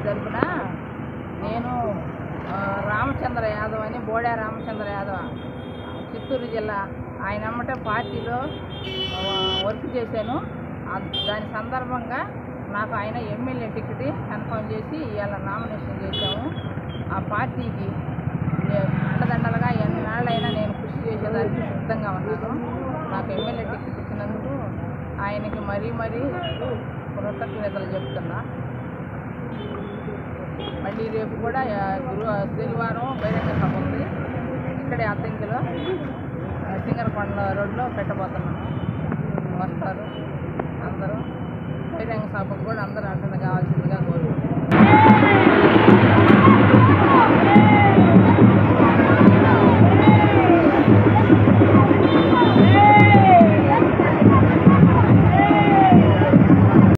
తరఫున నేను రామచంద్ర యాదవ్ అని బోడే రామచంద్ర యాదవ్ చిత్తూరు జిల్లా ఆయన అమ్మటే పార్టీలో వర్క్ చేశాను. దాని సందర్భంగా నాకు ఆయన ఎమ్మెల్యే టికెట్ కన్ఫర్మ్ చేసి ఇవాళ నామినేషన్ చేశాము. ఆ పార్టీకి అండదండలుగా ఎన్నాళ్ళైనా నేను కృషి చేసేదానికి సిద్ధంగా ఉన్నాను. నాకు ఎమ్మెల్యే టికెట్ ఇచ్చినందుకు ఆయనకి మరీ కృతజ్ఞతలు చెప్తున్నా. మళ్ళీ రేపు కూడా శనివారం బహిరంగ సభ ఉంది. ఇక్కడే అద్దంకిలో సింగరకొండ రోడ్లో పెట్టబోతున్నాము. వస్తారు అందరూ. బహిరంగ సభకు కూడా అందరూ అటెండ్ కావాల్సిందిగా కోరుకుంటున్నాను.